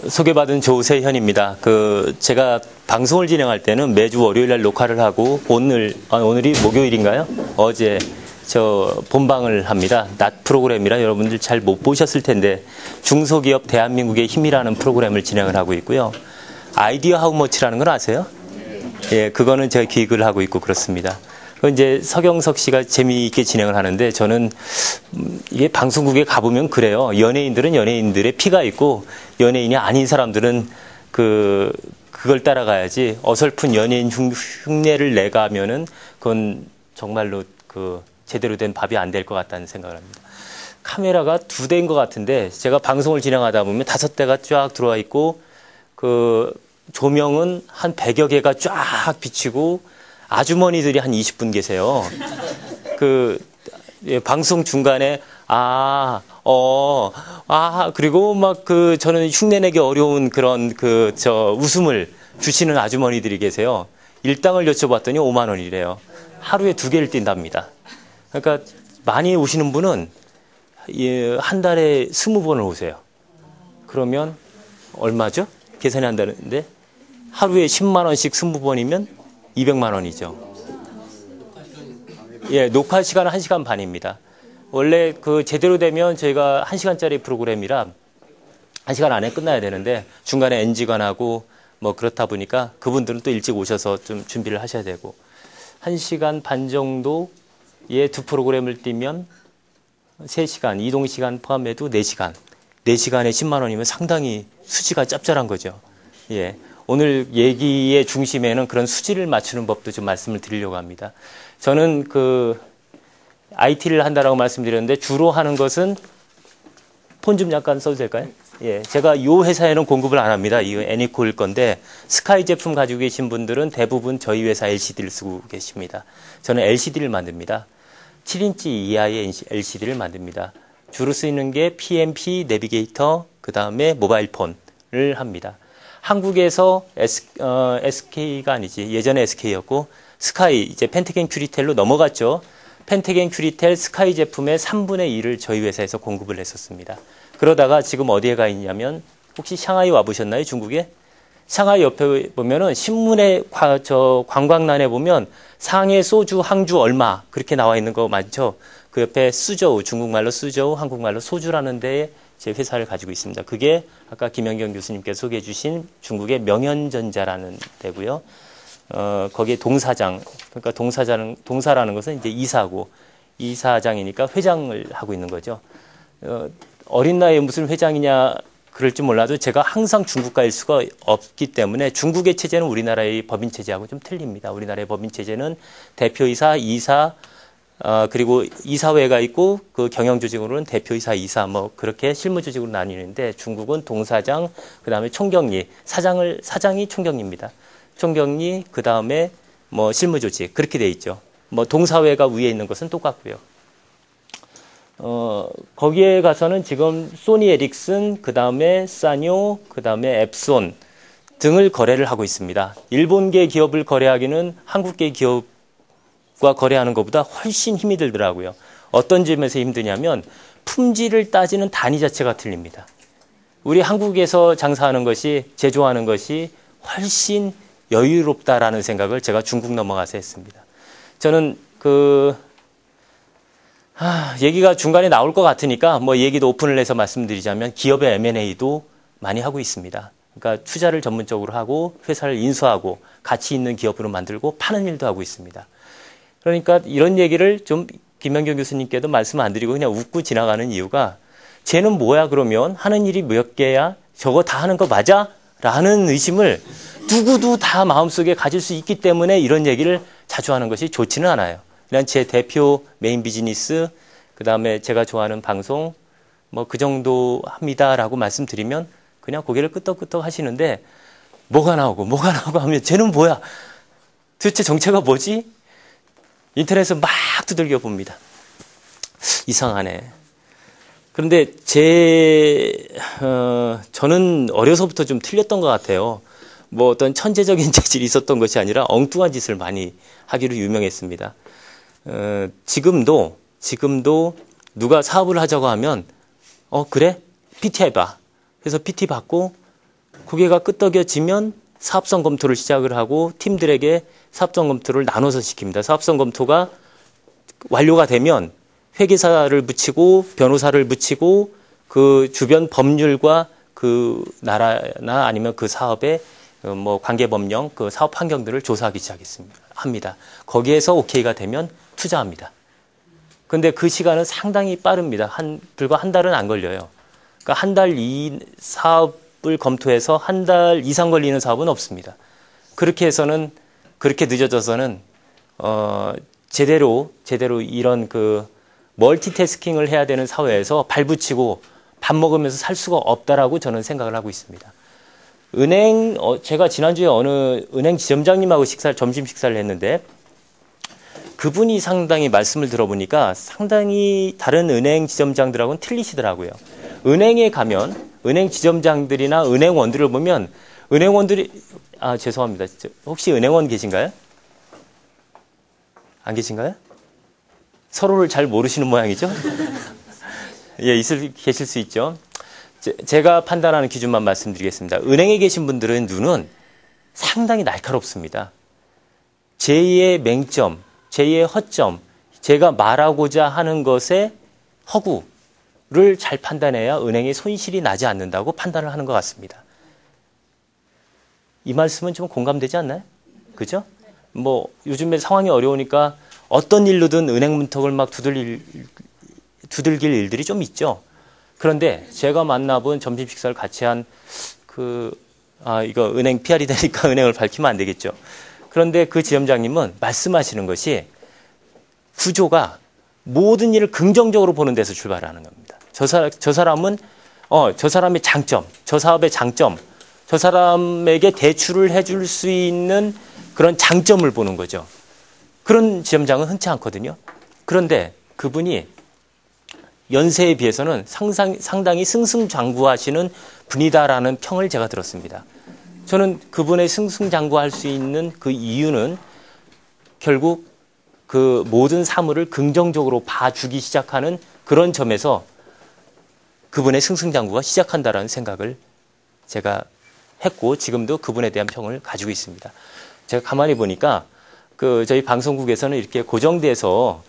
소개받은 조세현입니다. 제가 방송을 진행할 때는 매주 월요일 날 녹화를 하고 오늘이 목요일인가요? 어제 본방을 합니다. 낮 프로그램이라 여러분들 잘 못 보셨을 텐데 중소기업 대한민국의 힘이라는 프로그램을 진행을 하고 있고요. 아이디어 하우머치라는 건 아세요? 예, 그거는 제가 기획을 하고 있고 그렇습니다. 이제 서경석 씨가 재미있게 진행을 하는데 저는 이게 방송국에 가보면 그래요. 연예인들은 연예인들의 피가 있고 연예인이 아닌 사람들은 그걸 따라가야지 어설픈 연예인 흉내를 내가면은 그건 정말로 제대로 된 밥이 안 될 것 같다는 생각을 합니다. 카메라가 2대인 것 같은데 제가 방송을 진행하다 보면 5대가 쫙 들어와 있고 조명은 한 100여 개가 쫙 비치고 아주머니들이 한 20분 계세요. 방송 중간에, 그리고 저는 흉내내기 어려운 그런 웃음을 주시는 아주머니들이 계세요. 일당을 여쭤봤더니 5만 원이래요. 하루에 2개를 뛴답니다. 그러니까 많이 오시는 분은 한 달에 20번을 오세요. 그러면 얼마죠? 계산이 안 되는데 하루에 10만 원씩 20번이면 200만 원이죠. 예, 녹화 시간은 1시간 반입니다. 원래 제대로 되면 저희가 1시간짜리 프로그램이라 1시간 안에 끝나야 되는데 중간에 NG가 나고 그렇다 보니까 그분들은 또 일찍 오셔서 좀 준비를 하셔야 되고 1시간 반 정도의 2프로그램을 뛰면 3시간, 이동시간 포함해도 4시간. 4시간에 10만 원이면 상당히 수지가 짭짤한 거죠. 예. 오늘 얘기의 중심에는 그런 수지를 맞추는 법도 좀 말씀을 드리려고 합니다. 저는 IT를 한다라고 말씀드렸는데 주로 하는 것은 폰 좀 잠깐 써도 될까요? 예, 제가 이 회사에는 공급을 안 합니다. 이거 애니콜 건데 스카이 제품 가지고 계신 분들은 대부분 저희 회사 LCD를 쓰고 계십니다. 저는 LCD를 만듭니다. 7인치 이하의 LCD를 만듭니다. 주로 쓰이는 게 PMP, 내비게이터, 그 다음에 모바일 폰을 합니다. 한국에서 SK가 아니지, 예전에 SK였고 스카이, 이제 펜테겐 큐리텔로 넘어갔죠. 펜테겐 큐리텔 스카이 제품의 3분의 1을 저희 회사에서 공급을 했었습니다. 그러다가 지금 어디에 가 있냐면 혹시 샹하이 와보셨나요? 중국에? 샹하이 옆에 보면은 신문에 관광란에 보면 상해 소주 항주 얼마 그렇게 나와 있는 거 많죠. 그 옆에 수저우, 중국말로 수저우, 한국말로 소주라는 데에 제 회사를 가지고 있습니다. 그게 아까 김연경 교수님께서 소개해 주신 중국의 명현전자라는 데고요. 거기에 동사장, 그러니까 동사라는 것은 이제 이사고, 이사장이니까 회장을 하고 있는 거죠. 어린 나이에 무슨 회장이냐 그럴지 몰라도 제가 항상 중국 가일 수가 없기 때문에 중국의 체제는 우리나라의 법인 체제하고 좀 틀립니다. 우리나라의 법인 체제는 대표이사, 이사, 그리고 이사회가 있고 그 경영조직으로는 대표이사, 이사 그렇게 실무조직으로 나뉘는데 중국은 동사장, 그 다음에 총경리, 사장이 총경리입니다. 총경리, 그 다음에 실무조직 그렇게 돼 있죠. 동사회가 위에 있는 것은 똑같고요. 거기에 가서는 지금 소니 에릭슨, 그 다음에 사뇨, 그 다음에 앱손 등을 거래를 하고 있습니다. 일본계 기업을 거래하기는 한국계 기업과 거래하는 것보다 훨씬 힘이 들더라고요. 어떤 점에서 힘드냐면 품질을 따지는 단위 자체가 틀립니다. 우리 한국에서 장사하는 것이, 제조하는 것이 훨씬 여유롭다라는 생각을 제가 중국 넘어가서 했습니다. 저는 얘기가 중간에 나올 것 같으니까 얘기도 오픈을 해서 말씀드리자면 기업의 M&A도 많이 하고 있습니다. 그러니까 투자를 전문적으로 하고 회사를 인수하고 가치 있는 기업으로 만들고 파는 일도 하고 있습니다. 그러니까 이런 얘기를 좀 김연경 교수님께도 말씀 안 드리고 그냥 웃고 지나가는 이유가 쟤는 뭐야 그러면 하는 일이 몇 개야? 저거 다 하는 거 맞아? 라는 의심을 누구도 다 마음속에 가질 수 있기 때문에 이런 얘기를 자주 하는 것이 좋지는 않아요. 그냥 제 대표 메인 비즈니스, 그 다음에 제가 좋아하는 방송, 그 정도 합니다라고 말씀드리면 그냥 고개를 끄덕끄덕 하시는데 뭐가 나오고 하면 쟤는 뭐야? 도대체 정체가 뭐지? 인터넷을 막 두들겨 봅니다. 이상하네. 그런데 저는 어려서부터 좀 틀렸던 것 같아요. 뭐 어떤 천재적인 재질이 있었던 것이 아니라 엉뚱한 짓을 많이 하기로 유명했습니다. 지금도 누가 사업을 하자고 하면, 그래? PT 해봐. 그래서 PT 받고, 고개가 끄덕여지면 사업성 검토를 시작을 하고, 팀들에게 사업성 검토를 나눠서 시킵니다. 사업성 검토가 완료가 되면 회계사를 붙이고, 변호사를 붙이고, 그 주변 법률과 그 나라나 아니면 그 사업의 뭐 관계 법령, 그 사업 환경들을 조사하기 합니다. 거기에서 오케이가 되면 투자합니다. 근데 그 시간은 상당히 빠릅니다. 불과 한 달은 안 걸려요. 그러니까 한 달 이 사업을 검토해서 한 달 이상 걸리는 사업은 없습니다. 그렇게 해서는, 그렇게 늦어져서는, 제대로 이런 그 멀티태스킹을 해야 되는 사회에서 발붙이고 밥 먹으면서 살 수가 없다라고 저는 생각을 하고 있습니다. 제가 지난주에 어느 은행 지점장님하고 점심 식사를 했는데, 그분이 상당히 말씀을 들어보니까 상당히 다른 은행 지점장들하고는 틀리시더라고요. 은행에 가면 은행 지점장들이나 은행원들을 보면 은행원들이, 죄송합니다. 혹시 은행원 계신가요? 안 계신가요? 서로를 잘 모르시는 모양이죠? 예, 계실 수 있죠. 제가 판단하는 기준만 말씀드리겠습니다. 은행에 계신 분들의 눈은 상당히 날카롭습니다. 제2의 맹점, 제2의 허점, 제가 말하고자 하는 것의 허구를 잘 판단해야 은행에 손실이 나지 않는다고 판단을 하는 것 같습니다. 이 말씀은 좀 공감되지 않나요? 그죠? 뭐 요즘에 상황이 어려우니까 어떤 일로든 은행 문턱을 막 두들길 일들이 좀 있죠. 그런데 제가 만나본 점심 식사를 같이 한 이거 은행 PR이 되니까 은행을 밝히면 안 되겠죠. 그런데 그 지점장님은 말씀하시는 것이 구조가 모든 일을 긍정적으로 보는 데서 출발하는 겁니다. 저 사람은, 저 사람의 장점, 저 사업의 장점, 저 사람에게 대출을 해줄 수 있는 그런 장점을 보는 거죠. 그런 지점장은 흔치 않거든요. 그런데 그분이 연세에 비해서는 상당히 승승장구하시는 분이다라는 평을 제가 들었습니다. 저는 그분의 승승장구할 수 있는 그 이유는 결국 그 모든 사물을 긍정적으로 봐주기 시작하는 그런 점에서 그분의 승승장구가 시작한다라는 생각을 제가 했고, 지금도 그분에 대한 평을 가지고 있습니다. 제가 가만히 보니까 저희 방송국에서는 이렇게 고정돼서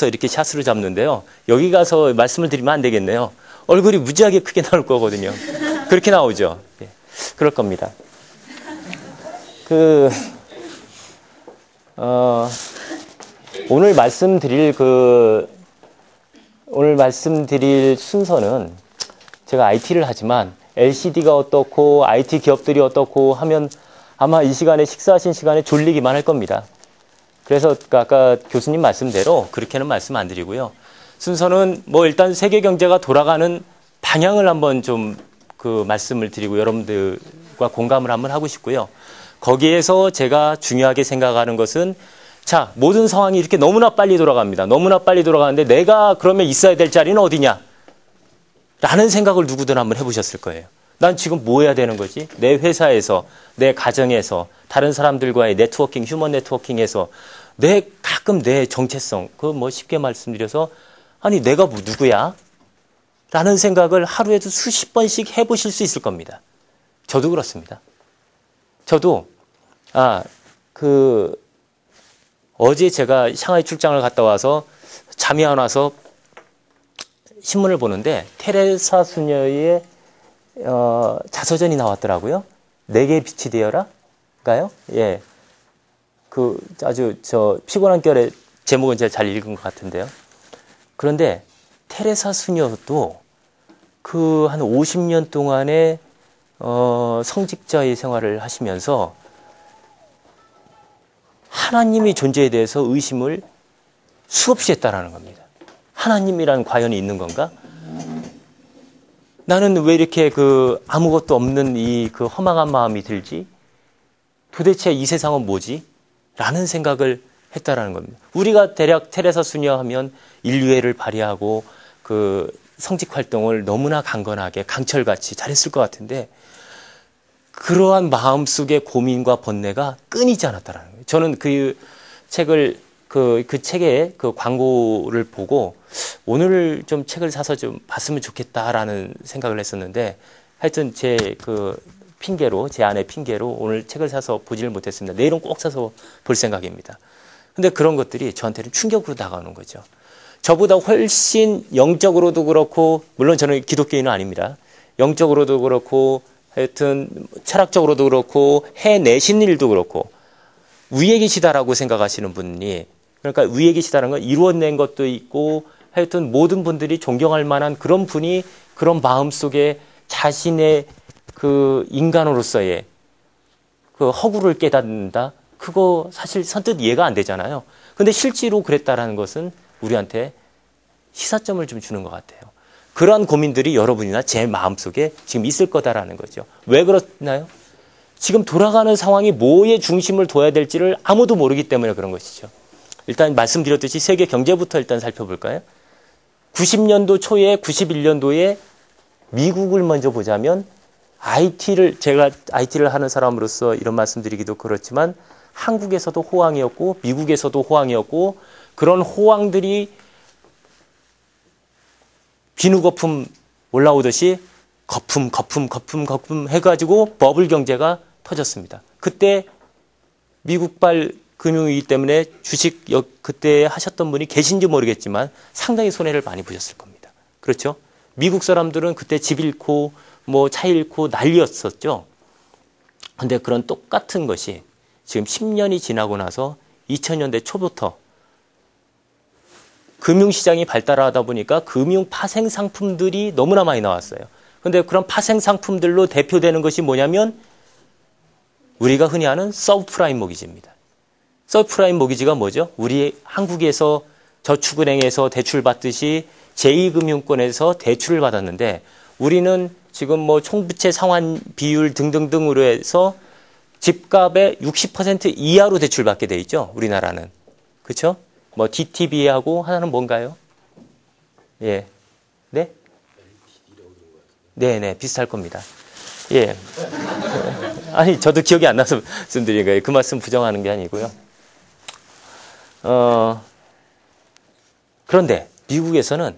이렇게 샷으로 잡는데요. 여기 가서 말씀을 드리면 안 되겠네요. 얼굴이 무지하게 크게 나올 거거든요. 그렇게 나오죠. 네, 그럴 겁니다. 오늘 말씀드릴 순서는 제가 IT를 하지만 LCD가 어떻고 IT 기업들이 어떻고 하면 아마 이 시간에 식사하신 시간에 졸리기만 할 겁니다. 그래서 아까 교수님 말씀대로 그렇게는 말씀 안 드리고요. 순서는 뭐 일단 세계 경제가 돌아가는 방향을 한번 좀 말씀을 드리고 여러분들과 공감을 한번 하고 싶고요. 거기에서 제가 중요하게 생각하는 것은 자, 모든 상황이 이렇게 너무나 빨리 돌아갑니다. 너무나 빨리 돌아가는데 내가 그러면 있어야 될 자리는 어디냐? 라는 생각을 누구든 한번 해보셨을 거예요. 난 지금 뭐 해야 되는 거지? 내 회사에서, 내 가정에서, 다른 사람들과의 네트워킹, 휴먼 네트워킹에서 가끔 내 정체성, 쉽게 말씀드려서 아니 내가 누구야? 라는 생각을 하루에도 수십 번씩 해보실 수 있을 겁니다. 저도 그렇습니다. 저도 어제 제가 샹하이 출장을 갔다 와서 잠이 안 와서 신문을 보는데 테레사 수녀의 자서전이 나왔더라고요. 내게 빛이 되어라가요? 예. 아주 피곤한 결의 제목은 제가 잘 읽은 것 같은데요. 그런데 테레사 수녀도 한 50년 동안의 성직자의 생활을 하시면서 하나님의 존재에 대해서 의심을 수없이 했다라는 겁니다. 하나님이란 과연 있는 건가? 나는 왜 이렇게 아무것도 없는 이 허망한 마음이 들지? 도대체 이 세상은 뭐지? 라는 생각을 했다라는 겁니다. 우리가 대략 테레사 수녀하면 인류애를 발휘하고 그 성직 활동을 너무나 강건하게 강철같이 잘했을 것 같은데 그러한 마음속의 고민과 번뇌가 끊이지 않았다라는 거예요. 저는 그 책을 그 책의 그 광고를 보고 오늘 좀 책을 사서 좀 봤으면 좋겠다라는 생각을 했었는데 하여튼 제 아내 핑계로 오늘 책을 사서 보지를 못했습니다. 내일은 꼭 사서 볼 생각입니다. 근데 그런 것들이 저한테는 충격으로 다가오는 거죠. 저보다 훨씬 영적으로도 그렇고, 물론 저는 기독교인은 아닙니다. 영적으로도 그렇고, 하여튼 철학적으로도 그렇고, 해내신 일도 그렇고, 위에 계시다라고 생각하시는 분이, 그러니까 위에 계시다는 건 이루어낸 것도 있고, 하여튼 모든 분들이 존경할 만한 그런 분이 그런 마음 속에 자신의 그 인간으로서의 그 허구를 깨닫는다? 그거 사실 선뜻 이해가 안 되잖아요. 근데 실제로 그랬다라는 것은 우리한테 시사점을 좀 주는 것 같아요. 그러한 고민들이 여러분이나 제 마음속에 지금 있을 거다라는 거죠. 왜 그렇나요? 지금 돌아가는 상황이 뭐에 중심을 둬야 될지를 아무도 모르기 때문에 그런 것이죠. 일단 말씀드렸듯이 세계 경제부터 일단 살펴볼까요? 90년도 초에 91년도에 미국을 먼저 보자면 제가 IT를 하는 사람으로서 이런 말씀드리기도 그렇지만 한국에서도 호황이었고 미국에서도 호황이었고 그런 호황들이 비누거품 올라오듯이 거품 해가지고 버블 경제가 터졌습니다. 그때 미국발 금융위기 때문에 주식 그때 하셨던 분이 계신지 모르겠지만 상당히 손해를 많이 보셨을 겁니다. 그렇죠? 미국 사람들은 그때 집 잃고 차 잃고 난리였었죠. 근데 그런 똑같은 것이 지금 10년이 지나고 나서 2000년대 초부터 금융시장이 발달하다 보니까 금융 파생 상품들이 너무나 많이 나왔어요. 근데 그런 파생 상품들로 대표되는 것이 뭐냐면 우리가 흔히 아는 서브프라임 모기지입니다. 서브프라임 모기지가 뭐죠? 우리 한국에서 저축은행에서 대출 받듯이 제2금융권에서 대출을 받았는데 우리는 지금 총부채 상환 비율 등등등으로 해서 집값의 60% 이하로 대출받게 돼 있죠. 우리나라는. 그렇죠? DTB하고 하나는 뭔가요? 예. 네? 네네, 비슷할 겁니다. 예. 아니, 저도 기억이 안 나서 말씀드린 거예요. 그 말씀 부정하는 게 아니고요. 그런데 미국에서는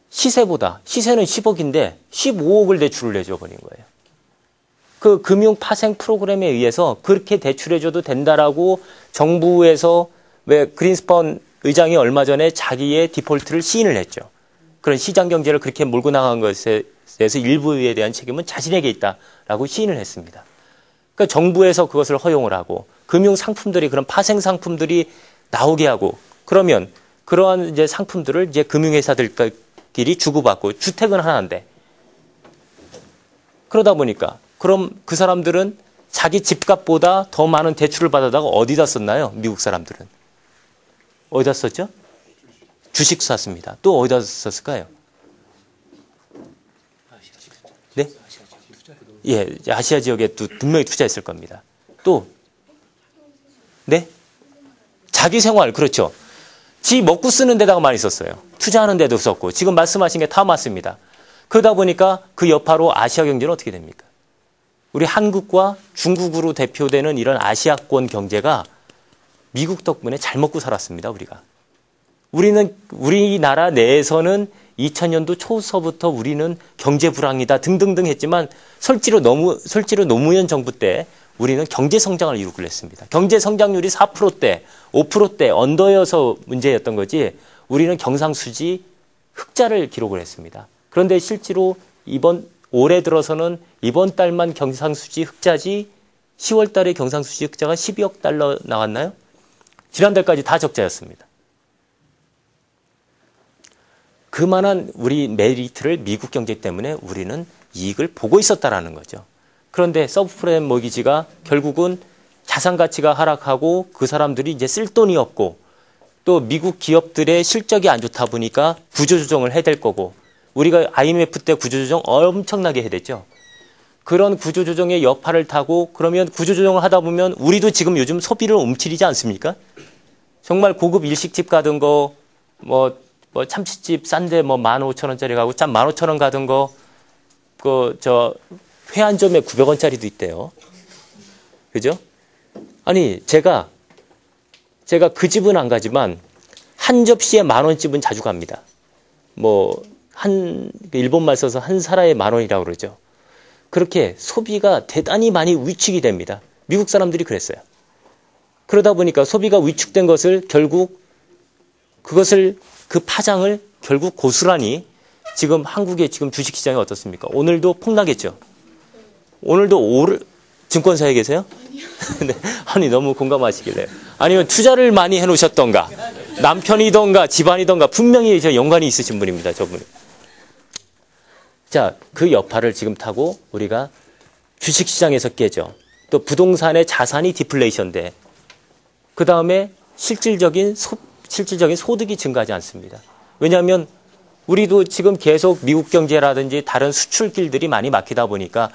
시세는 10억인데 15억을 대출을 내줘 버린 거예요. 그 금융 파생 프로그램에 의해서 그렇게 대출해줘도 된다라고 정부에서 왜 그린스펀 의장이 얼마 전에 자기의 디폴트를 시인을 했죠. 그런 시장 경제를 그렇게 몰고 나간 것에 대해서 일부에 대한 책임은 자신에게 있다라고 시인을 했습니다. 그러니까 정부에서 그것을 허용을 하고 금융 상품들이 그런 파생 상품들이 나오게 하고 그러면 그러한 이제 상품들을 이제 금융회사들끼리 주고받고 주택은 하나인데 그러다 보니까 그럼 그 사람들은 자기 집값보다 더 많은 대출을 받아다가 어디다 썼나요? 미국 사람들은. 어디다 썼죠? 주식 샀습니다. 또 어디다 썼을까요? 네? 예, 아시아 지역에 또 분명히 투자했을 겁니다. 또, 네? 자기 생활, 그렇죠. 지 먹고 쓰는 데다가 많이 썼어요. 투자하는 데도 썼고, 지금 말씀하신 게 다 맞습니다. 그러다 보니까 그 여파로 아시아 경제는 어떻게 됩니까? 우리 한국과 중국으로 대표되는 이런 아시아권 경제가 미국 덕분에 잘 먹고 살았습니다, 우리가. 우리나라 내에서는 2000년도 초서부터 우리는 경제 불황이다 등등등 했지만 실제로 노무현 정부 때 우리는 경제 성장을 이루기로 했습니다. 경제 성장률이 4%대, 5%대 언더여서 문제였던 거지 우리는 경상수지 흑자를 기록을 했습니다. 그런데 실제로 올해 들어서는 이번 달만 경상수지 흑자지 10월 달에 경상수지 흑자가 12억 달러 나왔나요? 지난달까지 다 적자였습니다. 그만한 우리 메리트를 미국 경제 때문에 우리는 이익을 보고 있었다라는 거죠. 그런데 서브프라임 모기지가 결국은 자산 가치가 하락하고 그 사람들이 이제 쓸 돈이 없고 또 미국 기업들의 실적이 안 좋다 보니까 구조조정을 해야 될 거고 우리가 IMF 때 구조조정 엄청나게 해야 됐죠. 그런 구조조정의 여파를 타고 그러면 구조조정을 하다 보면 우리도 지금 요즘 소비를 움츠리지 않습니까? 정말 고급 일식집 가던 거, 뭐 참치집 싼데 뭐 15,000원짜리 가고 참 15,000원 가던 거, 회안점에 900원짜리도 있대요. 그죠? 아니, 제가 그 집은 안 가지만 한 접시에 10,000원집은 자주 갑니다. 일본말 써서 한 사라에 10,000원이라고 그러죠. 그렇게 소비가 대단히 많이 위축이 됩니다. 미국 사람들이 그랬어요. 그러다 보니까 소비가 위축된 것을 결국 그 파장을 결국 고스란히 지금 한국의 지금 주식시장이 어떻습니까? 오늘도 폭락했죠. 오늘도 증권사에 계세요? 네. 아니, 너무 공감하시길래. 아니면 투자를 많이 해놓으셨던가, 남편이던가, 집안이던가, 분명히 연관이 있으신 분입니다, 저분이. 자, 그 여파를 지금 타고 우리가 주식시장에서 깨죠. 또 부동산의 자산이 디플레이션돼. 그 다음에 실질적인 소득이 증가하지 않습니다. 왜냐하면 우리도 지금 계속 미국 경제라든지 다른 수출길들이 많이 막히다 보니까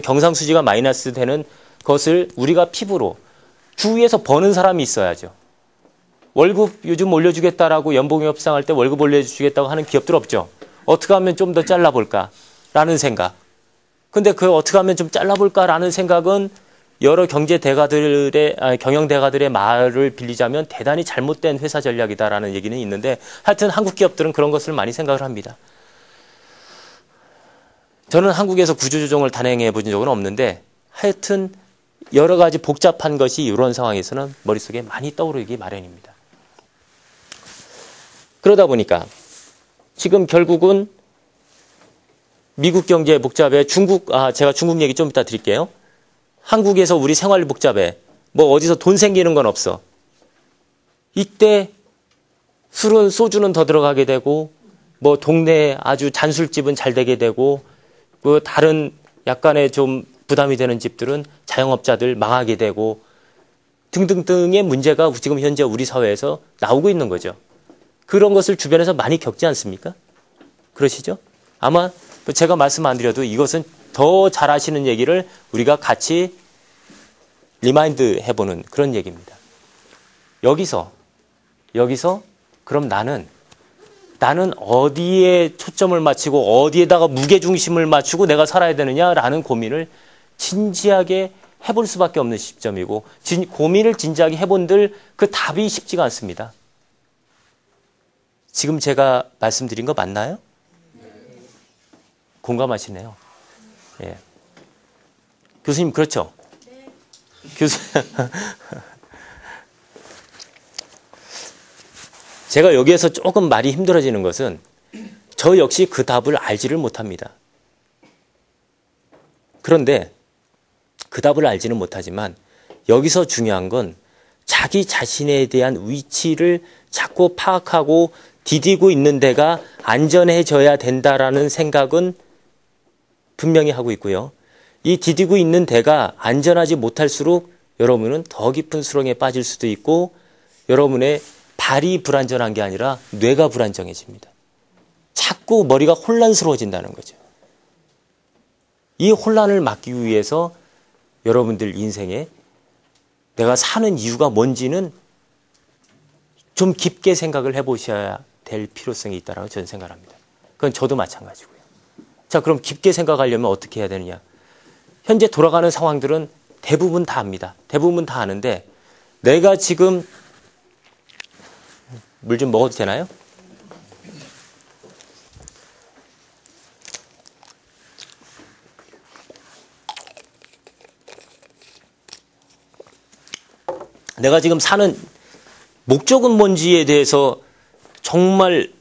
경상수지가 마이너스 되는 것을 우리가 피부로 주위에서 버는 사람이 있어야죠. 월급 요즘 올려주겠다라고 연봉이 협상할 때 월급 올려주겠다고 하는 기업들 없죠. 어떻게 하면 좀 더 잘라볼까라는 생각. 근데 어떻게 하면 좀 잘라볼까라는 생각은 여러 경영대가들의 말을 빌리자면 대단히 잘못된 회사 전략이다라는 얘기는 있는데 하여튼 한국 기업들은 그런 것을 많이 생각을 합니다. 저는 한국에서 구조조정을 단행해 본 적은 없는데 하여튼 여러 가지 복잡한 것이 이런 상황에서는 머릿속에 많이 떠오르기 마련입니다. 그러다 보니까 지금 결국은 미국 경제 복잡해 제가 중국 얘기 좀 이따 드릴게요. 한국에서 우리 생활 복잡해. 어디서 돈 생기는 건 없어. 이때 소주는 더 들어가게 되고, 동네에 아주 잔술집은 잘 되게 되고, 다른 약간의 좀 부담이 되는 집들은 자영업자들 망하게 되고, 등등등의 문제가 지금 현재 우리 사회에서 나오고 있는 거죠. 그런 것을 주변에서 많이 겪지 않습니까? 그러시죠? 아마 제가 말씀 안 드려도 이것은 더 잘하시는 얘기를 우리가 같이 리마인드 해보는 그런 얘기입니다. 여기서 그럼 나는 어디에 초점을 맞추고 어디에다가 무게중심을 맞추고 내가 살아야 되느냐라는 고민을 진지하게 해볼 수밖에 없는 시점이고 고민을 진지하게 해본들 그 답이 쉽지가 않습니다. 지금 제가 말씀드린 거 맞나요? 공감하시네요. 예. 교수님 그렇죠? 네. 제가 여기에서 조금 말이 힘들어지는 것은 저 역시 그 답을 알지를 못합니다. 그런데 그 답을 알지는 못하지만 여기서 중요한 건 자기 자신에 대한 위치를 자꾸 파악하고 디디고 있는 데가 안전해져야 된다라는 생각은 분명히 하고 있고요. 이 디디고 있는 데가 안전하지 못할수록 여러분은 더 깊은 수렁에 빠질 수도 있고 여러분의 발이 불안전한 게 아니라 뇌가 불안정해집니다. 자꾸 머리가 혼란스러워진다는 거죠. 이 혼란을 막기 위해서 여러분들 인생에 내가 사는 이유가 뭔지는 좀 깊게 생각을 해보셔야 될 필요성이 있다고 저는 생각합니다. 그건 저도 마찬가지고요. 자, 그럼 깊게 생각하려면 어떻게 해야 되느냐? 현재 돌아가는 상황들은 대부분 다 압니다. 대부분 다 아는데 내가 지금 물 좀 먹어도 되나요? 내가 지금 사는 목적은 뭔지에 대해서 정말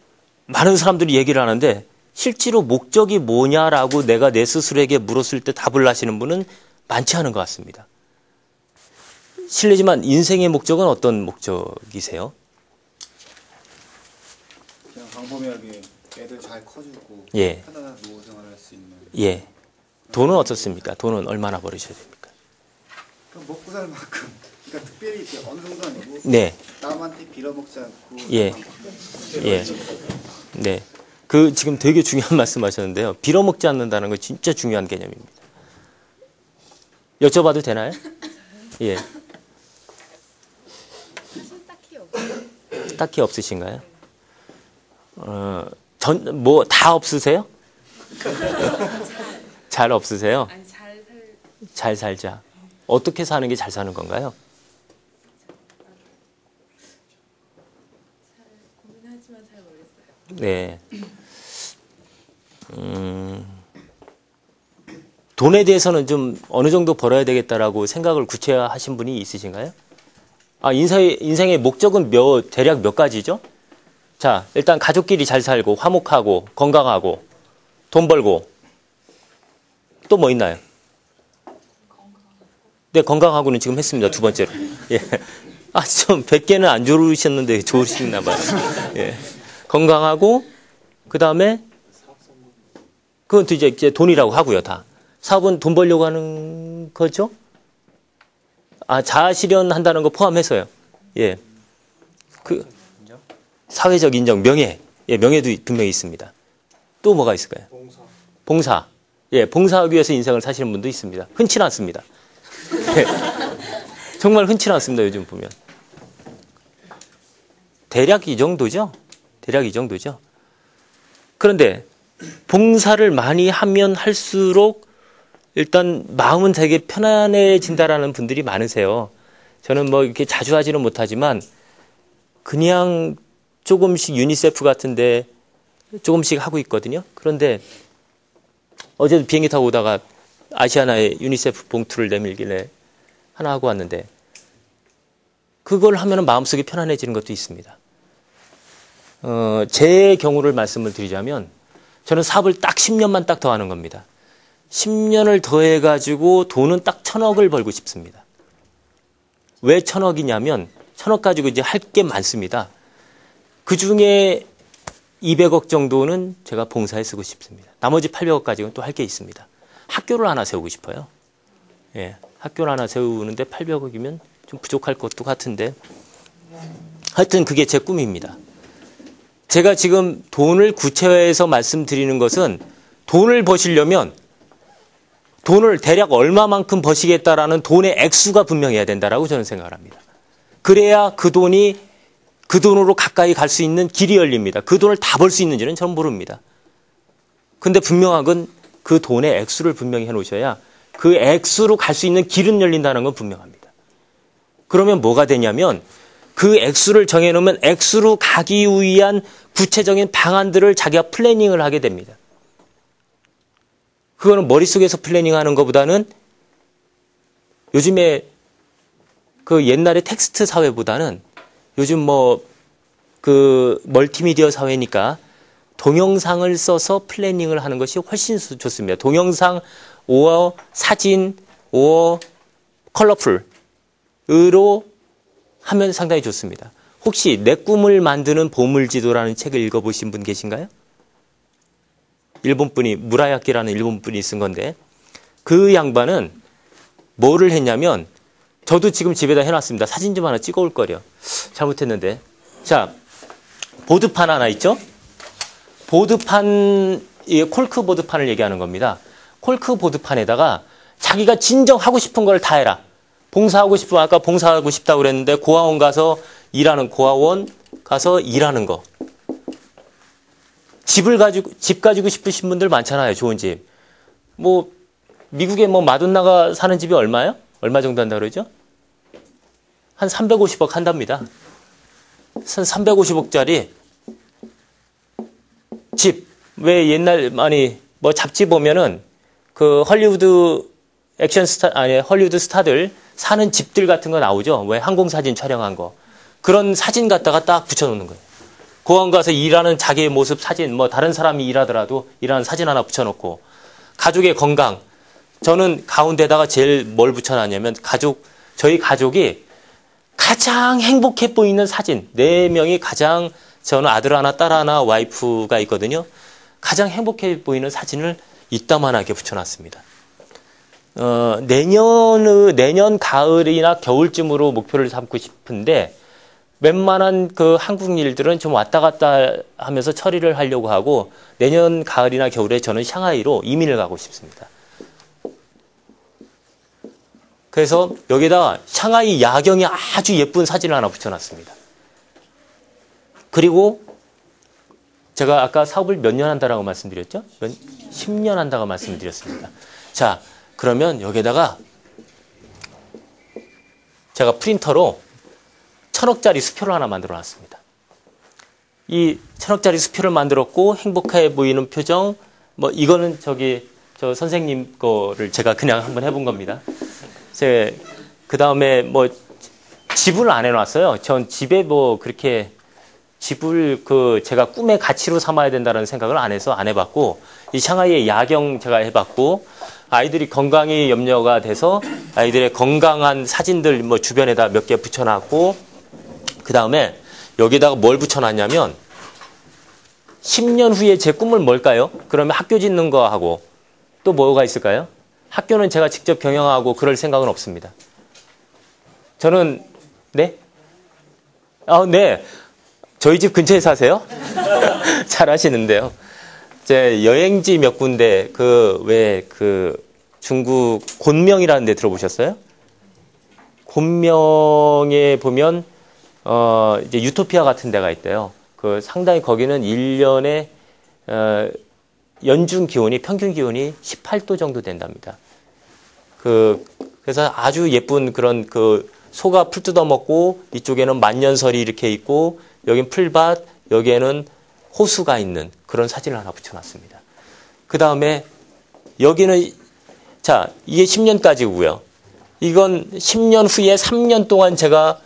많은 사람들이 얘기를 하는데 실제로 목적이 뭐냐라고 내가 내 스스로에게 물었을 때 답을 하시는 분은 많지 않은 것 같습니다. 실례지만 인생의 목적은 어떤 목적이세요? 그냥 광범위하게 애들 잘 커주고 예. 편안한 노후 생활을 할 수 있는. 예. 돈은 어떻습니까? 돈은 얼마나 벌으셔야 됩니까? 그럼 먹고 살 만큼. 그러니까 특별히 이렇게 어느 정도 아니고 네. 남한테 빌어먹지 않고. 예. 예. 네. 지금 되게 중요한 말씀 하셨는데요. 빌어먹지 않는다는 거 진짜 중요한 개념입니다. 여쭤봐도 되나요? 예. 사실 딱히 없어요. 딱히 없으신가요? 다 없으세요? 잘 없으세요? 아니 잘 살자. 어떻게 사는 게 잘 사는 건가요? 잘 고민하지만 잘 모르겠어요. 네. 돈에 대해서는 좀 어느 정도 벌어야 되겠다라고 생각을 구체화하신 분이 있으신가요? 인생의 목적은 대략 몇 가지죠? 자, 일단 가족끼리 잘 살고, 화목하고, 건강하고, 돈 벌고, 또 뭐 있나요? 네, 건강하고는 지금 했습니다. 두 번째로. 예. 좀 100개는 안 좋으셨는데 좋으시나 봐요. 예. 건강하고, 그 다음에, 그건 또 이제 돈이라고 하고요, 다. 사업은 돈 벌려고 하는 거죠? 자아 실현한다는 거 포함해서요. 예. 사회적 인정, 명예. 예, 명예도 분명히 있습니다. 또 뭐가 있을까요? 봉사. 예, 봉사하기 위해서 인생을 사시는 분도 있습니다. 흔치 않습니다. 예. 정말 흔치 않습니다, 요즘 보면. 대략 이 정도죠? 그런데, 봉사를 많이 하면 할수록 일단 마음은 되게 편안해진다라는 분들이 많으세요. 저는 뭐 이렇게 자주 하지는 못하지만 그냥 조금씩 유니세프 같은데 조금씩 하고 있거든요. 그런데 어제도 비행기 타고 오다가 아시아나에 유니세프 봉투를 내밀길래 하나 하고 왔는데 그걸 하면 마음속이 편안해지는 것도 있습니다. 제 경우를 말씀을 드리자면 저는 사업을 딱 10년만 딱 더 하는 겁니다. 10년을 더해가지고 돈은 딱 1,000억을 벌고 싶습니다. 왜 1,000억이냐면 1,000억 가지고 이제 할 게 많습니다. 그 중에 200억 정도는 제가 봉사에 쓰고 싶습니다. 나머지 800억 가지고는 또 할 게 있습니다. 학교를 하나 세우고 싶어요. 예, 학교를 하나 세우는데 800억이면 좀 부족할 것도 같은데 하여튼 그게 제 꿈입니다. 제가 지금 돈을 구체화해서 말씀드리는 것은 돈을 버시려면 돈을 대략 얼마만큼 버시겠다라는 돈의 액수가 분명해야 된다라고 저는 생각을 합니다. 그래야 그 돈으로 가까이 갈 수 있는 길이 열립니다. 그 돈을 다 벌 수 있는지는 저는 모릅니다. 근데 분명한 건 그 돈의 액수를 분명히 해놓으셔야 그 액수로 갈 수 있는 길은 열린다는 건 분명합니다. 그러면 뭐가 되냐면 그 액수를 정해놓으면 액수로 가기 위한 구체적인 방안들을 자기가 플래닝을 하게 됩니다. 그거는 머릿속에서 플래닝하는 것보다는 요즘에 그 옛날에 텍스트 사회보다는 요즘 멀티미디어 사회니까 동영상을 써서 플래닝을 하는 것이 훨씬 좋습니다. 동영상, 오어 사진, 오어 컬러풀으로 하면 상당히 좋습니다. 혹시 내 꿈을 만드는 보물지도라는 책을 읽어보신 분 계신가요? 일본분이 무라야키라는 일본분이 쓴 건데 그 양반은 뭐를 했냐면 저도 지금 집에다 해놨습니다. 사진 좀 하나 찍어올 거려. 잘못했는데. 자, 보드판 하나 있죠? 보드판, 콜크 보드판을 얘기하는 겁니다. 콜크 보드판에다가 자기가 진정 하고 싶은 걸 다 해라. 봉사하고 싶으면 아까 봉사하고 싶다고 그랬는데 고아원 가서 일하는 거. 집 가지고 싶으신 분들 많잖아요. 좋은 집. 미국에 마돈나가 사는 집이 얼마예요? 얼마 정도 한다고 그러죠? 한 350억 한답니다. 한 350억짜리 집. 왜 잡지 보면은 헐리우드 헐리우드 스타들 사는 집들 같은 거 나오죠? 왜 항공사진 촬영한 거. 그런 사진 갖다가 딱 붙여놓는 거예요. 고아원 가서 일하는 자기의 모습 사진, 다른 사람이 일하더라도 일하는 사진 하나 붙여놓고, 가족의 건강. 저는 가운데다가 제일 뭘 붙여놨냐면, 저희 가족이 가장 행복해 보이는 사진. 4명이 저는 아들 하나, 딸 하나, 와이프가 있거든요. 가장 행복해 보이는 사진을 이따만하게 붙여놨습니다. 내년 가을이나 겨울쯤으로 목표를 삼고 싶은데, 웬만한 그 한국 일들은 좀 왔다 갔다 하면서 처리를 하려고 하고 내년 가을이나 겨울에 저는 샹하이로 이민을 가고 싶습니다. 그래서 여기다 샹하이 야경이 아주 예쁜 사진을 하나 붙여놨습니다. 그리고 제가 아까 사업을 몇 년 한다라고 말씀드렸죠? 10년 한다고 말씀드렸습니다. 자, 그러면 여기다가 제가 프린터로 1000억짜리 수표를 하나 만들어 놨습니다. 이 1000억짜리 수표를 만들었고 행복해 보이는 표정, 뭐 이거는 저 선생님 거를 제가 그냥 한번 해본 겁니다. 그 다음에 뭐 집을 안 해놨어요. 전 집에 뭐 그렇게 집을 제가 꿈의 가치로 삼아야 된다는 생각을 안 해서 안 해봤고, 이 샹하이의 야경 제가 해봤고, 아이들이 건강이 염려가 돼서 아이들의 건강한 사진들 뭐 주변에다 몇 개 붙여놨고, 그 다음에 여기다가 뭘 붙여놨냐면 10년 후에 제 꿈은 뭘까요? 그러면 학교 짓는 거 하고 또 뭐가 있을까요? 학교는 제가 직접 경영하고 그럴 생각은 없습니다. 저는 네? 네. 저희 집 근처에 사세요? 잘 하시는데요. 제 여행지 몇 군데 중국 곤명이라는 데 들어보셨어요? 곤명에 보면 이제 유토피아 같은 데가 있대요. 상당히 거기는 1년에 연중 기온이 평균 기온이 18도 정도 된답니다. 그래서 아주 예쁜 그런 소가 풀 뜯어 먹고 이쪽에는 만년설이 이렇게 있고 여긴 풀밭, 여기에는 호수가 있는 그런 사진을 하나 붙여놨습니다. 그 다음에 여기는 자 이게 10년까지고요. 이건 10년 후에 3년 동안 제가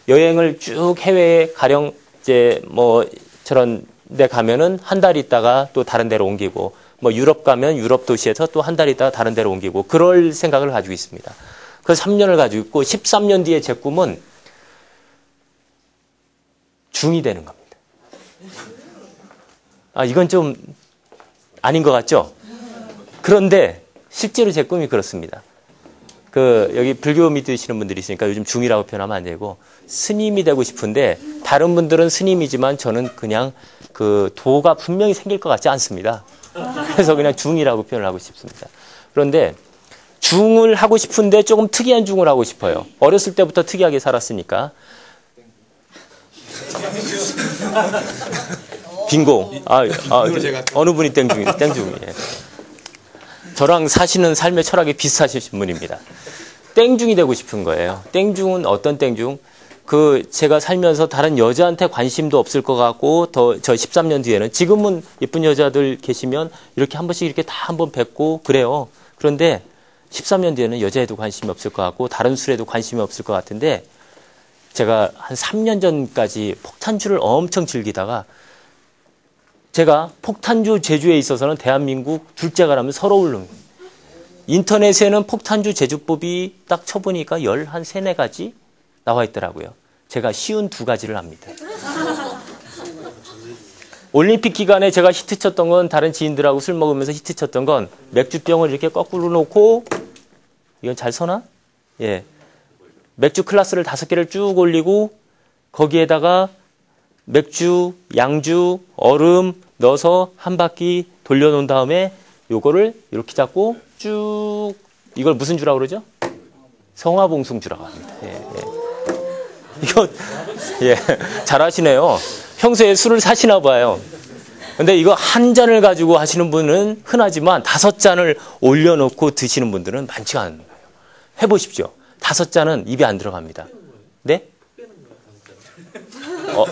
여행을 쭉 해외에 가령 이제 뭐 저런 데 가면은 한 달 있다가 또 다른 데로 옮기고 뭐 유럽 가면 유럽 도시에서 또 한 달 있다가 다른 데로 옮기고 그럴 생각을 가지고 있습니다. 그래서 3년을 가지고 있고 13년 뒤에 제 꿈은 중이 되는 겁니다. 이건 좀 아닌 것 같죠? 그런데 실제로 제 꿈이 그렇습니다. 여기 불교 믿으시는 분들이 있으니까 요즘 중이라고 표현하면 안 되고 스님이 되고 싶은데 다른 분들은 스님이지만 저는 그냥 도가 분명히 생길 것 같지 않습니다. 그래서 그냥 중이라고 표현을 하고 싶습니다. 그런데 중을 하고 싶은데 조금 특이한 중을 하고 싶어요. 어렸을 때부터 특이하게 살았으니까. 빙고. 어느 분이 땡중이에요. 땡중이에요. 저랑 사시는 삶의 철학이 비슷하신 분입니다. 땡중이 되고 싶은 거예요. 땡중은 어떤 땡중? 제가 살면서 다른 여자한테 관심도 없을 것 같고, 저 13년 뒤에는, 지금은 예쁜 여자들 계시면 이렇게 한 번씩 이렇게 다 한번 뵙고 그래요. 그런데 13년 뒤에는 여자에도 관심이 없을 것 같고, 다른 술에도 관심이 없을 것 같은데, 제가 한 3년 전까지 폭탄주를 엄청 즐기다가, 제가 폭탄주 제조에 있어서는 대한민국 둘째가 라면 서러울 놈. 인터넷에는 폭탄주 제조법이 딱 쳐보니까 한 3, 4가지 나와 있더라고요. 제가 쉬운 2가지를 압니다. 올림픽 기간에 제가 히트 쳤던 건 다른 지인들하고 술 먹으면서 히트 쳤던 건 맥주병을 이렇게 거꾸로 놓고 이건 잘 서나? 예. 맥주 클라스를 5개를 쭉 올리고 거기에다가 맥주, 양주, 얼음 넣어서 한 바퀴 돌려놓은 다음에 요거를 이렇게 잡고 쭉 이걸 무슨 주라고 그러죠? 성화봉숭주라고 합니다. 예, 예. 이거 예, 잘하시네요. 평소에 술을 사시나 봐요. 근데 이거 한 잔을 가지고 하시는 분은 흔하지만 5잔을 올려놓고 드시는 분들은 많지가 않아요. 해보십시오. 5잔은 입에 안 들어갑니다. 네?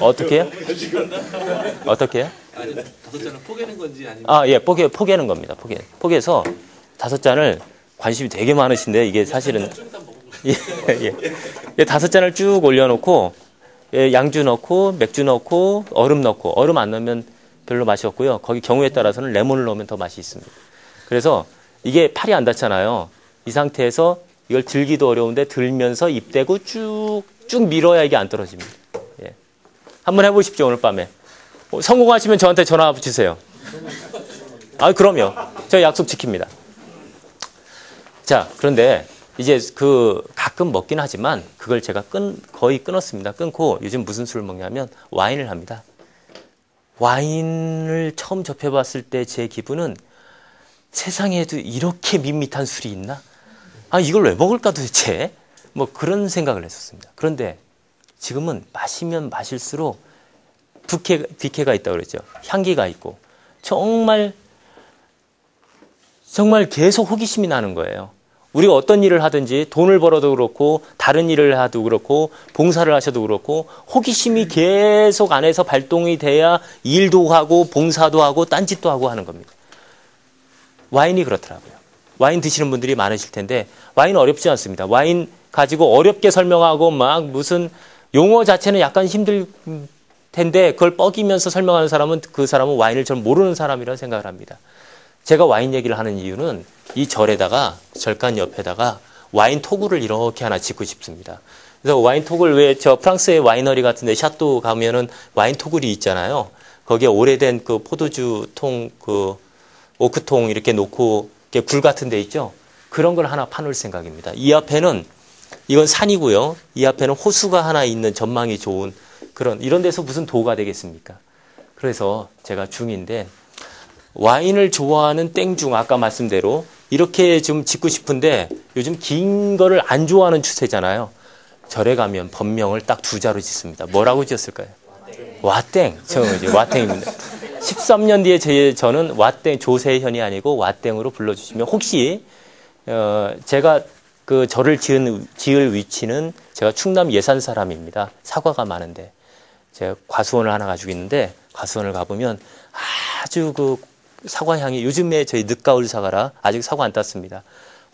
어떻게 해요? 어떻게 해요? 5잔을 포개는 건지 아니면 예, 포개는 겁니다. 포개서 5잔을 관심이 되게 많으신데 이게 사실은 예, 예. 5잔을 쭉 올려놓고 예, 양주 넣고 맥주 넣고 얼음 넣고 얼음 안 넣으면 별로 맛이 없고요. 거기 경우에 따라서는 레몬을 넣으면 더 맛이 있습니다. 그래서 이게 팔이 안 닿잖아요. 이 상태에서 이걸 들기도 어려운데 들면서 입 대고 쭉 밀어야 이게 안 떨어집니다. 예. 한번 해보십시오. 오늘 밤에. 성공하시면 저한테 전화 주세요. 그럼요. 저 약속 지킵니다. 자, 그런데 이제 가끔 먹긴 하지만 그걸 제가 거의 끊었습니다. 끊고 요즘 무슨 술을 먹냐면 와인을 합니다. 와인을 처음 접해봤을 때 제 기분은 세상에도 이렇게 밋밋한 술이 있나? 아, 이걸 왜 먹을까 도대체? 뭐 그런 생각을 했었습니다. 그런데 지금은 마시면 마실수록 비케가 있다고 그랬죠. 향기가 있고 정말 계속 호기심이 나는 거예요. 우리가 어떤 일을 하든지 돈을 벌어도 그렇고 다른 일을 하도 그렇고 봉사를 하셔도 그렇고 호기심이 계속 안에서 발동이 돼야 일도 하고 봉사도 하고 딴짓도 하고 하는 겁니다. 와인이 그렇더라고요. 와인 드시는 분들이 많으실 텐데 와인 어렵지 않습니다. 와인 가지고 어렵게 설명하고 막 무슨 용어 자체는 약간 힘들 텐데 그걸 뻐기면서 설명하는 사람은 그 사람은 와인을 잘 모르는 사람이라고 생각을 합니다. 제가 와인 얘기를 하는 이유는 이 절간 옆에다가 와인 토구를 이렇게 하나 짓고 싶습니다. 그래서 와인 토구를 왜 저 프랑스의 와이너리 같은데 샤또 가면은 와인 토굴이 있잖아요. 거기에 오래된 그 포도주 통, 그 오크통 이렇게 놓고 이렇게 굴 같은 데 있죠. 그런 걸 하나 파놓을 생각입니다. 이 앞에는 이건 산이고요. 이 앞에는 호수가 하나 있는 전망이 좋은 이런 데서 무슨 도가 되겠습니까? 그래서 제가 중인데 와인을 좋아하는 땡중 아까 말씀대로 이렇게 좀 짓고 싶은데 요즘 긴 거를 안 좋아하는 추세잖아요. 절에 가면 법명을 딱 2자로 짓습니다. 뭐라고 지었을까요? 와땡. 와땡입니다. 13년 뒤에 저는 와땡 조세현이 아니고 와땡으로 불러주시면 혹시 제가 그 절을 지을 위치는 제가 충남 예산 사람입니다. 사과가 많은데 제가 과수원을 하나 가지고 있는데 과수원을 가보면 아주 그 사과 향이 요즘에 저희 늦가을 사과라 아직 사과 안 땄습니다.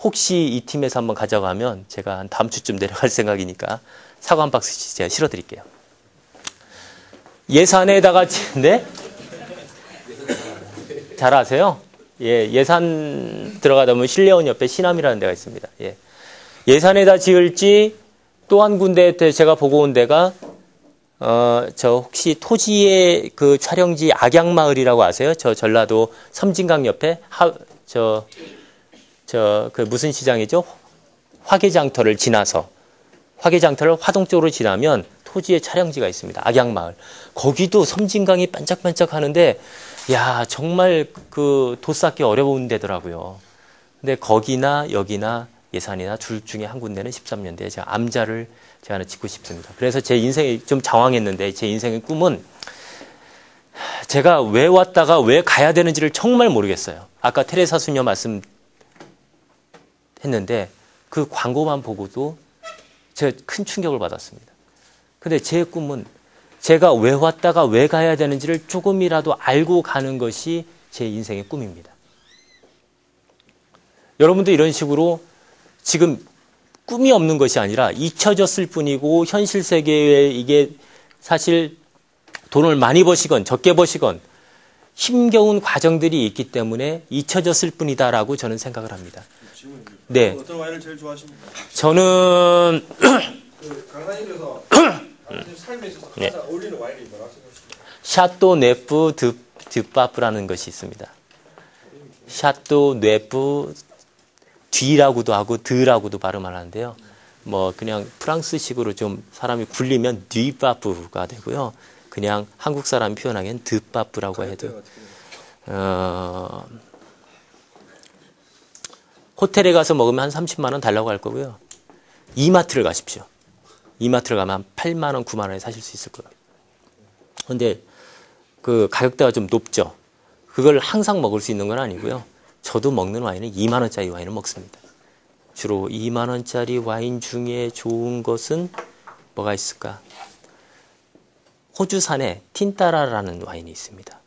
혹시 이 팀에서 한번 가져가면 제가 한 다음 주쯤 내려갈 생각이니까 사과 한 박스씩 제가 실어드릴게요. 예산에다가 네? 잘 아세요? 예, 예산 들어가다 보면 신례원 옆에 신암이라는 데가 있습니다. 예. 예산에다 지을지 또 한 군데 제가 보고 온 데가 저 혹시 토지의 그 촬영지 악양마을이라고 아세요? 저 전라도 섬진강 옆에 그 무슨 시장이죠? 화개장터를 지나서 화개장터를 화동 쪽으로 지나면 토지의 촬영지가 있습니다. 악양마을. 거기도 섬진강이 반짝반짝 하는데 야, 정말 그 도 쌓기 어려운 데더라고요. 근데 거기나 여기나 예산이나 둘 중에 한 군데는 13년대에 제가 암자를 제가 하나 짓고 싶습니다. 그래서 제 인생이 좀 장황했는데 제 인생의 꿈은 제가 왜 왔다가 왜 가야 되는지를 정말 모르겠어요. 아까 테레사 수녀 말씀했는데 그 광고만 보고도 제가 큰 충격을 받았습니다. 근데 제 꿈은 제가 왜 왔다가 왜 가야 되는지를 조금이라도 알고 가는 것이 제 인생의 꿈입니다. 여러분도 이런 식으로 지금 꿈이 없는 것이 아니라 잊혀졌을 뿐이고 현실 세계에 이게 사실 돈을 많이 버시건 적게 버시건 힘겨운 과정들이 있기 때문에 잊혀졌을 뿐이다라고 저는 생각을 합니다. 네. 어떤 와인을 제일 좋아하십니까? 저는 강사님께서 삶에 있어서 가장 네. 어울리는 와인이 뭐라고 생각하십니까? 샤또 네프 드파프라는 것이 있습니다. 샤또 네프 뒤라고도 하고 드라고도 발음을 하는데요. 뭐 그냥 프랑스식으로 좀 사람이 굴리면 뒤파프가 되고요. 그냥 한국 사람이 표현하기엔 드파프라고 해도 호텔에 가서 먹으면 한 30만 원 달라고 할 거고요. 이마트를 가십시오. 이마트를 가면 한 8만 원, 9만 원에 사실 수 있을 거예요. 그런데 그 가격대가 좀 높죠. 그걸 항상 먹을 수 있는 건 아니고요. 저도 먹는 와인은 2만 원짜리 와인을 먹습니다. 주로 2만 원짜리 와인 중에 좋은 것은 뭐가 있을까? 호주산의 틴따라라는 와인이 있습니다.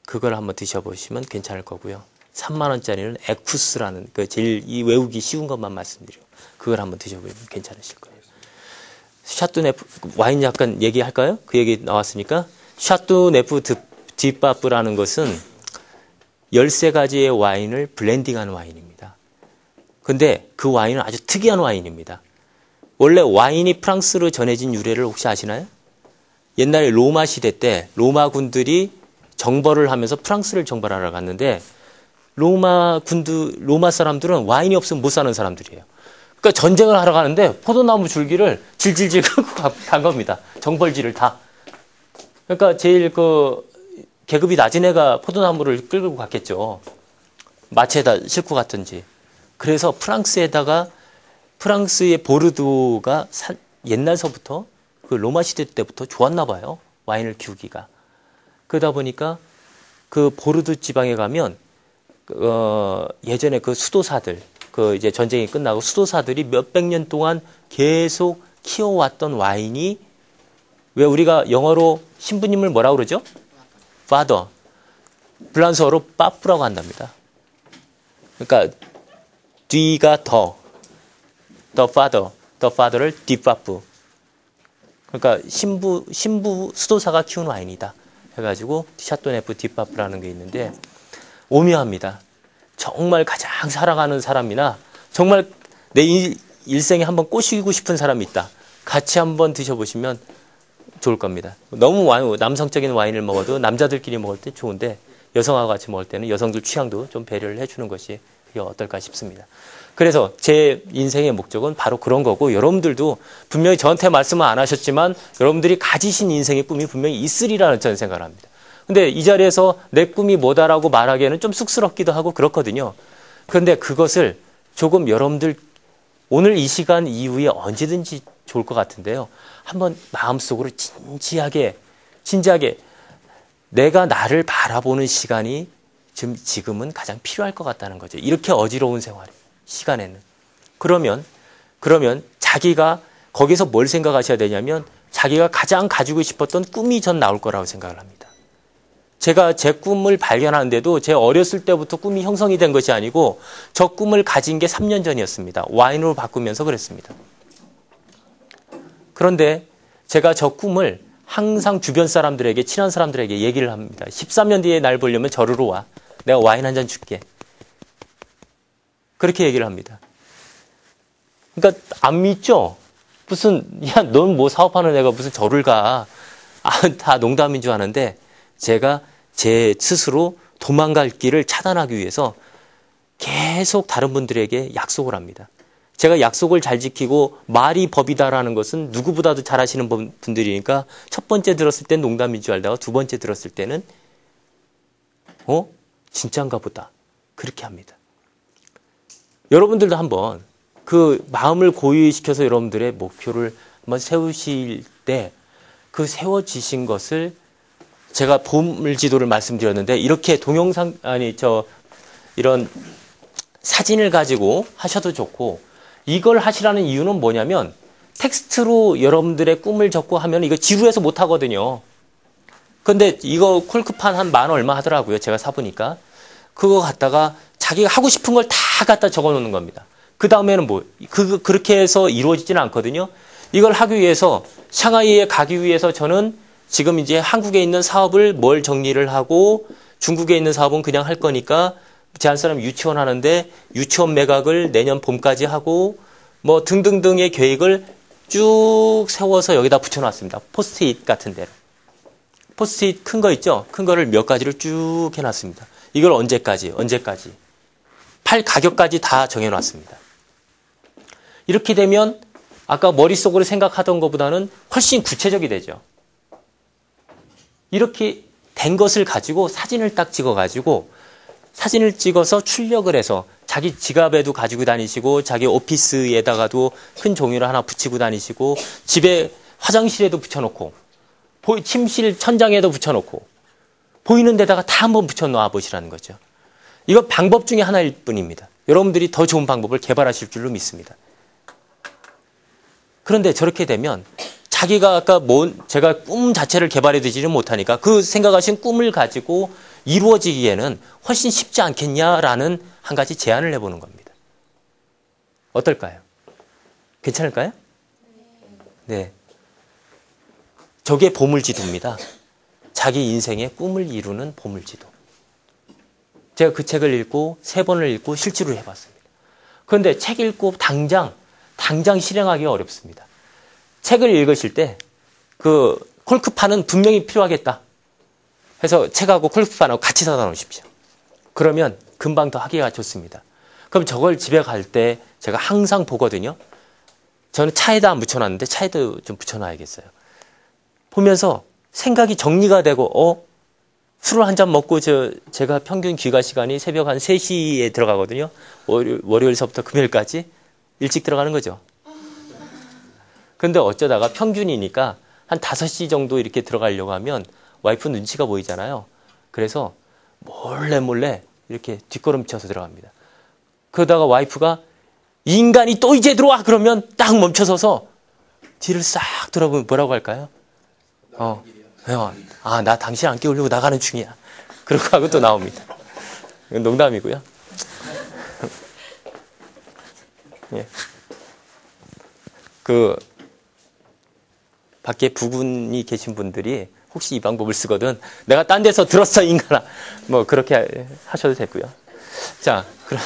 그걸 한번 드셔보시면 괜찮을 거고요. 3만 원짜리는 에쿠스라는 그 제일 이 외우기 쉬운 것만 말씀드려요. 그걸 한번 드셔보면 괜찮으실 거예요. 샤뚜네프 와인 약간 얘기할까요? 그 얘기 나왔으니까 샤뚜네프 디파프라는 것은 13가지의 와인을 블렌딩한 와인입니다. 근데 그 와인은 아주 특이한 와인입니다. 원래 와인이 프랑스로 전해진 유래를 혹시 아시나요? 옛날에 로마 시대 때 로마 군들이 정벌을 하면서 프랑스를 정벌하러 갔는데 로마 사람들은 와인이 없으면 못 사는 사람들이에요. 그러니까 전쟁을 하러 가는데 포도나무 줄기를 질질질 끌고 간 겁니다. 정벌지를 다. 그러니까 제일 그 계급이 낮은 애가 포도나무를 끌고 갔겠죠. 마체에다 싣고 갔든지. 그래서 프랑스의 보르도가 옛날서부터 그 로마 시대 때부터 좋았나 봐요. 와인을 키우기가. 그러다 보니까 그 보르도 지방에 가면 예전에 그 수도사들 그 이제 전쟁이 끝나고 수도사들이 몇백 년 동안 계속 키워왔던 와인이 왜 우리가 영어로 신부님을 뭐라고 그러죠? father. 불란서어로 빠뿌라고 한답니다. 그러니까 뒤가 the father를 뒤빠뿌. 그러니까 신부 수도사가 키운 와인이다. 해가지고 샤또네프 뒤빠뿌라는 게 있는데 오묘합니다. 정말 가장 사랑하는 사람이나 정말 내 일생에 한번 꼬시고 싶은 사람이 있다. 같이 한번 드셔보시면 좋을 겁니다. 너무 남성적인 와인을 먹어도 남자들끼리 먹을 때 좋은데 여성하고 같이 먹을 때는 여성들 취향도 좀 배려를 해주는 것이 그게 어떨까 싶습니다. 그래서 제 인생의 목적은 바로 그런 거고 여러분들도 분명히 저한테 말씀은 안 하셨지만 여러분들이 가지신 인생의 꿈이 분명히 있으리라는 저는 생각을 합니다. 근데 이 자리에서 내 꿈이 뭐다라고 말하기에는 좀 쑥스럽기도 하고 그렇거든요. 그런데 그것을 조금 여러분들 오늘 이 시간 이후에 언제든지 좋을 것 같은데요. 한번 마음속으로 진지하게 내가 나를 바라보는 시간이 지금은 가장 필요할 것 같다는 거죠. 이렇게 어지러운 시간에는. 그러면 자기가 거기서 뭘 생각하셔야 되냐면 자기가 가장 가지고 싶었던 꿈이 전 나올 거라고 생각을 합니다. 제가 제 꿈을 발견하는데도 제 어렸을 때부터 꿈이 형성이 된 것이 아니고 저 꿈을 가진 게 3년 전이었습니다. 와인으로 바꾸면서 그랬습니다. 그런데 제가 저 꿈을 항상 주변 사람들에게 친한 사람들에게 얘기를 합니다. 13년 뒤에 날 보려면 저리로 와. 내가 와인 한 잔 줄게. 그렇게 얘기를 합니다. 그러니까 안 믿죠? 넌 뭐 사업하는 애가 무슨 절을 가. 다 농담인 줄 아는데 제가 제 스스로 도망갈 길을 차단하기 위해서 계속 다른 분들에게 약속을 합니다. 제가 약속을 잘 지키고 말이 법이다라는 것은 누구보다도 잘 아시는 분들이니까 첫 번째 들었을 땐 농담인 줄 알다가 두 번째 들었을 때는 진짜인가 보다. 그렇게 합니다. 여러분들도 한번 그 마음을 고의시켜서 여러분들의 목표를 한번 세우실 때 그 세워지신 것을 제가 보물지도를 말씀드렸는데 이렇게 이런 사진을 가지고 하셔도 좋고 이걸 하시라는 이유는 뭐냐면 텍스트로 여러분들의 꿈을 적고 하면 이거 지루해서 못 하거든요. 근데 이거 콜크판 한 10,000원 얼마 하더라고요. 제가 사보니까. 그거 갖다가 자기가 하고 싶은 걸 다 갖다 적어 놓는 겁니다. 그 다음에는 그렇게 해서 이루어지지는 않거든요. 이걸 하기 위해서 샹하이에 가기 위해서 저는 지금 이제 한국에 있는 사업을 뭘 정리를 하고 중국에 있는 사업은 그냥 할 거니까 제 한 사람 유치원 하는데 유치원 매각을 내년 봄까지 하고 뭐 등등등의 계획을 쭉 세워서 여기다 붙여놨습니다. 포스트잇 같은 데로. 포스트잇 큰 거 있죠? 큰 거를 몇 가지를 쭉 해놨습니다. 이걸 언제까지 팔 가격까지 다 정해놨습니다. 이렇게 되면 아까 머릿속으로 생각하던 것보다는 훨씬 구체적이 되죠. 이렇게 된 것을 가지고 사진을 딱 찍어가지고 사진을 찍어서 출력을 해서 자기 지갑에도 가지고 다니시고 자기 오피스에다가도 큰 종이를 하나 붙이고 다니시고 집에 화장실에도 붙여놓고 침실 천장에도 붙여놓고 보이는 데다가 다 한번 붙여놓아 보시라는 거죠. 이거 방법 중에 하나일 뿐입니다. 여러분들이 더 좋은 방법을 개발하실 줄로 믿습니다. 그런데 저렇게 되면 자기가 아까 제가 꿈 자체를 개발해 두지는 못하니까 그 생각하신 꿈을 가지고 이루어지기에는 훨씬 쉽지 않겠냐라는 한 가지 제안을 해보는 겁니다. 어떨까요? 괜찮을까요? 네. 저게 보물지도입니다. 자기 인생의 꿈을 이루는 보물지도. 제가 그 책을 읽고 3번을 읽고 실제로 해봤습니다. 그런데 책 읽고 당장 실행하기가 어렵습니다. 책을 읽으실 때 그 콜크판은 분명히 필요하겠다 해서 책하고 콜크판하고 같이 사다 놓으십시오. 그러면 금방 더 하기가 좋습니다. 그럼 저걸 집에 갈 때 제가 항상 보거든요. 저는 차에다 안 붙여놨는데 차에도 좀 붙여놔야겠어요. 보면서 생각이 정리가 되고, 술을 한 잔 먹고 제가 평균 귀가 시간이 새벽 한 3시에 들어가거든요. 월요일서부터 금요일까지 일찍 들어가는 거죠. 근데 어쩌다가 평균이니까 한 5시 정도 이렇게 들어가려고 하면 와이프 눈치가 보이잖아요. 그래서 몰래 이렇게 뒷걸음쳐서 들어갑니다. 그러다가 와이프가 이 인간이 또 이제 들어와! 그러면 딱 멈춰서서 뒤를 싹 돌아보면 뭐라고 할까요? 나 당신 안 깨우려고 나가는 중이야. 그러고 하고 또 나옵니다. 이건 농담이고요. 예. 밖에 부군이 계신 분들이 혹시 이 방법을 쓰거든 내가 딴 데서 들었어, 인간아. 뭐, 그렇게 하셔도 되고요. 자, 그럼.